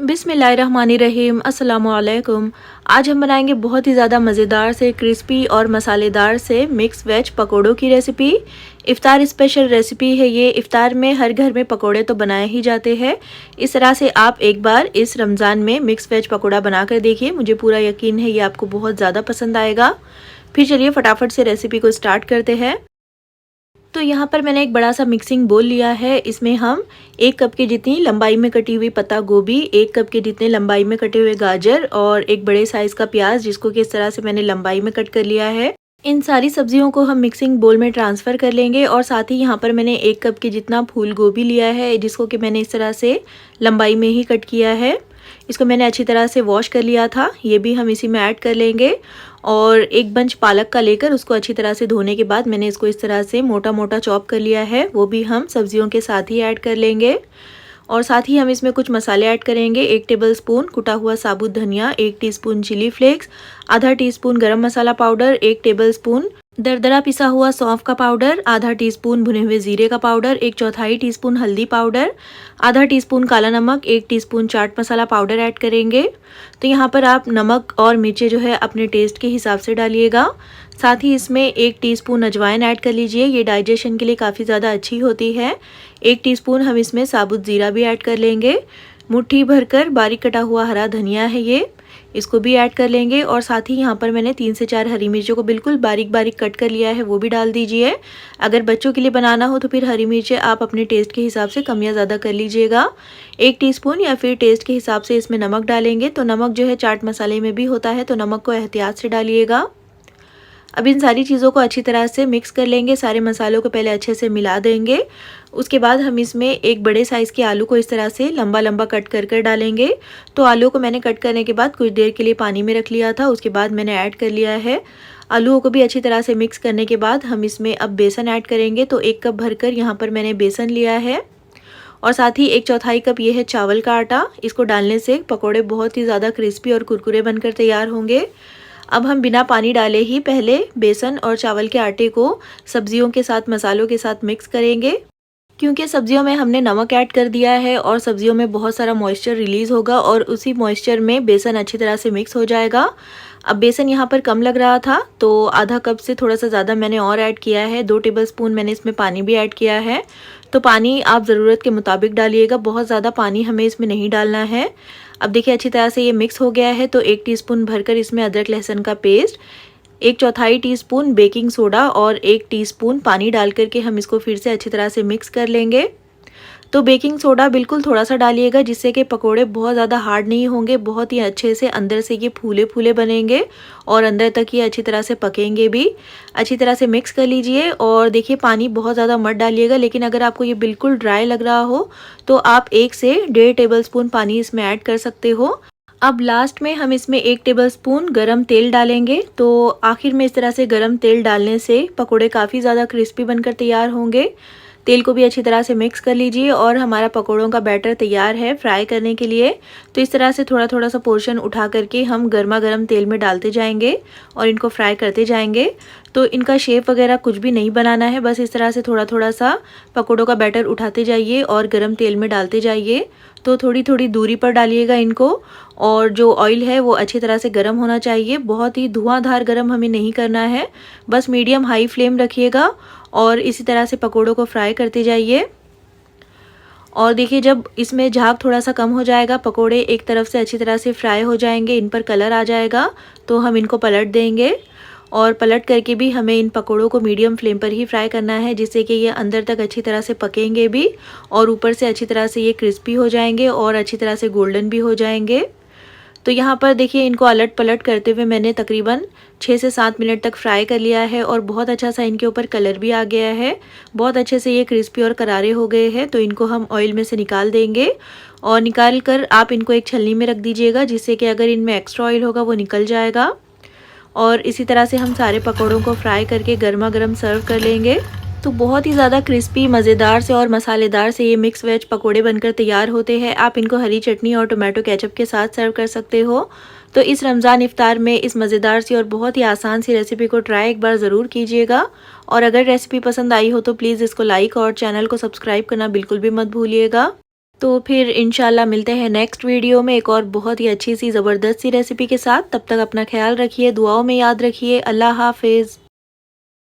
बिस्मिल्लाहिर्रहमानिर्रहीम अस्सलामु अलैकुम। आज हम बनाएंगे बहुत ही ज़्यादा मज़ेदार से क्रिस्पी और मसालेदार से मिक्स वेज पकोड़ों की रेसिपी। इफ़्तार स्पेशल रेसिपी है ये। इफ़्तार में हर घर में पकोड़े तो बनाए ही जाते हैं। इस तरह से आप एक बार इस रमज़ान में मिक्स वेज पकोड़ा बना कर देखिए, मुझे पूरा यकीन है ये आपको बहुत ज़्यादा पसंद आएगा। फिर चलिए फटाफट से रेसिपी को स्टार्ट करते हैं। तो यहाँ पर मैंने एक बड़ा सा मिक्सिंग बोल लिया है। इसमें हम 1 कप की जितनी लंबाई में कटी हुई पत्ता गोभी, 1 कप के जितने लंबाई में कटे हुए गाजर और एक बड़े साइज़ का प्याज, जिसको कि इस तरह से मैंने लंबाई में कट कर लिया है, इन सारी सब्जियों को हम मिक्सिंग बोल में ट्रांसफ़र कर लेंगे। और साथ ही यहाँ पर मैंने 1 कप के जितना फूल गोभी लिया है, जिसको कि मैंने इस तरह से लंबाई में ही कट किया है। इसको मैंने अच्छी तरह से वॉश कर लिया था, ये भी हम इसी में ऐड कर लेंगे। और एक बंच पालक का लेकर उसको अच्छी तरह से धोने के बाद मैंने इसको इस तरह से मोटा मोटा चॉप कर लिया है, वो भी हम सब्जियों के साथ ही ऐड कर लेंगे। और साथ ही हम इसमें कुछ मसाले ऐड करेंगे। 1 टेबलस्पून कुटा हुआ साबुत धनिया, 1 टीस्पून चिली फ्लेक्स, आधा टीस्पून गरम मसाला पाउडर, 1 टेबलस्पून दरदरा पिसा हुआ सौंफ का पाउडर, आधा टीस्पून भुने हुए जीरे का पाउडर, 1/4 टीस्पून हल्दी पाउडर, आधा टीस्पून काला नमक, 1 teaspoon chaat masala powder add करेंगे। तो यहाँ पर आप नमक और मिर्चें जो है अपने टेस्ट के हिसाब से डालिएगा। साथ ही इसमें 1 टीस्पून अजवाइन ऐड कर लीजिए, ये डाइजेशन के लिए काफ़ी ज़्यादा अच्छी होती है। 1 टीस्पून हम इसमें साबुत ज़ीरा भी ऐड कर लेंगे। मुट्ठी भरकर बारीक कटा हुआ हरा धनिया है ये, इसको भी ऐड कर लेंगे। और साथ ही यहाँ पर मैंने 3 से 4 हरी मिर्चों को बिल्कुल बारीक बारीक कट कर लिया है, वो भी डाल दीजिए। अगर बच्चों के लिए बनाना हो तो फिर हरी मिर्चें आप अपने टेस्ट के हिसाब से कम या ज़्यादा कर लीजिएगा। 1 टीस्पून या फिर टेस्ट के हिसाब से इसमें नमक डालेंगे। तो नमक जो है चाट मसाले में भी होता है, तो नमक को एहतियात से डालिएगा। अब इन सारी चीज़ों को अच्छी तरह से मिक्स कर लेंगे, सारे मसालों को पहले अच्छे से मिला देंगे। उसके बाद हम इसमें एक बड़े साइज़ के आलू को इस तरह से लंबा लंबा कट कर कर डालेंगे। तो आलू को मैंने कट करने के बाद कुछ देर के लिए पानी में रख लिया था, उसके बाद मैंने ऐड कर लिया है। आलूओं को भी अच्छी तरह से मिक्स करने के बाद हम इसमें अब बेसन ऐड करेंगे। तो 1 कप भरकर यहाँ पर मैंने बेसन लिया है। और साथ ही 1/4 कप ये है चावल का आटा। इसको डालने से पकौड़े बहुत ही ज़्यादा क्रिस्पी और कुरकुरे बनकर तैयार होंगे। अब हम बिना पानी डाले ही पहले बेसन और चावल के आटे को सब्जियों के साथ, मसालों के साथ मिक्स करेंगे, क्योंकि सब्जियों में हमने नमक ऐड कर दिया है और सब्जियों में बहुत सारा मॉइस्चर रिलीज़ होगा और उसी मॉइस्चर में बेसन अच्छी तरह से मिक्स हो जाएगा। अब बेसन यहाँ पर कम लग रहा था तो आधा कप से थोड़ा सा ज़्यादा मैंने और ऐड किया है। 2 टेबलस्पून मैंने इसमें पानी भी ऐड किया है। तो पानी आप ज़रूरत के मुताबिक डालिएगा, बहुत ज़्यादा पानी हमें इसमें नहीं डालना है। अब देखिए अच्छी तरह से ये मिक्स हो गया है। तो 1 टीस्पून भरकर इसमें अदरक लहसुन का पेस्ट, 1/4 टीस्पून बेकिंग सोडा और 1 टीस्पून पानी डाल करके हम इसको फिर से अच्छी तरह से मिक्स कर लेंगे। तो बेकिंग सोडा बिल्कुल थोड़ा सा डालिएगा, जिससे कि पकोड़े बहुत ज़्यादा हार्ड नहीं होंगे, बहुत ही अच्छे से अंदर से ये फूले फूले बनेंगे और अंदर तक ये अच्छी तरह से पकेंगे भी। अच्छी तरह से मिक्स कर लीजिए। और देखिए पानी बहुत ज़्यादा मत डालिएगा, लेकिन अगर आपको ये बिल्कुल ड्राई लग रहा हो तो आप 1 से 1.5 टेबलस्पून पानी इसमें ऐड कर सकते हो। अब लास्ट में हम इसमें 1 टेबलस्पून गरम तेल डालेंगे। तो आखिर में इस तरह से गरम तेल डालने से पकोड़े काफ़ी ज़्यादा क्रिस्पी बनकर तैयार होंगे। तेल को भी अच्छी तरह से मिक्स कर लीजिए और हमारा पकोड़ों का बैटर तैयार है फ्राई करने के लिए। तो इस तरह से थोड़ा थोड़ा सा पोर्शन उठा करके हम गर्मा गर्म तेल में डालते जाएंगे और इनको फ्राई करते जाएंगे। तो इनका शेप वगैरह कुछ भी नहीं बनाना है, बस इस तरह से थोड़ा थोड़ा सा पकोड़ों का बैटर उठाते जाइए और गर्म तेल में डालते जाइए। तो थोड़ी थोड़ी दूरी पर डालिएगा इनको। और जो ऑयल है वो अच्छी तरह से गर्म होना चाहिए, बहुत ही धुआंधार गर्म हमें नहीं करना है, बस मीडियम हाई फ्लेम रखिएगा और इसी तरह से पकोड़ों को फ्राई करते जाइए। और देखिए जब इसमें झाग थोड़ा सा कम हो जाएगा, पकोड़े एक तरफ से अच्छी तरह से फ्राई हो जाएंगे, इन पर कलर आ जाएगा, तो हम इनको पलट देंगे। और पलट करके भी हमें इन पकोड़ों को मीडियम फ्लेम पर ही फ्राई करना है, जिससे कि ये अंदर तक अच्छी तरह से पकेंगे भी और ऊपर से अच्छी तरह से ये क्रिस्पी हो जाएंगे और अच्छी तरह से गोल्डन भी हो जाएंगे। तो यहाँ पर देखिए इनको अलट पलट करते हुए मैंने तकरीबन 6 से 7 मिनट तक फ्राई कर लिया है और बहुत अच्छा सा इनके ऊपर कलर भी आ गया है, बहुत अच्छे से ये क्रिस्पी और करारे हो गए हैं। तो इनको हम ऑयल में से निकाल देंगे और निकाल कर आप इनको एक छलनी में रख दीजिएगा, जिससे कि अगर इनमें एक्स्ट्रा ऑयल होगा वो निकल जाएगा। और इसी तरह से हम सारे पकौड़ों को फ्राई करके गर्मा गर्म सर्व कर लेंगे। तो बहुत ही ज़्यादा क्रिस्पी, मज़ेदार से और मसालेदार से ये मिक्स वेज पकोड़े बनकर तैयार होते हैं। आप इनको हरी चटनी और टोमेटो केचप के साथ सर्व कर सकते हो। तो इस रमज़ान इफ्तार में इस मज़ेदार सी और बहुत ही आसान सी रेसिपी को ट्राई एक बार ज़रूर कीजिएगा। और अगर रेसिपी पसंद आई हो तो प्लीज़ इसको लाइक और चैनल को सब्सक्राइब करना बिल्कुल भी मत भूलिएगा। तो फिर इंशाल्लाह मिलते हैं नेक्स्ट वीडियो में एक और बहुत ही अच्छी सी ज़बरदस्त सी रेसिपी के साथ। तब तक अपना ख्याल रखिए, दुआओं में याद रखिए। अल्लाह हाफिज़।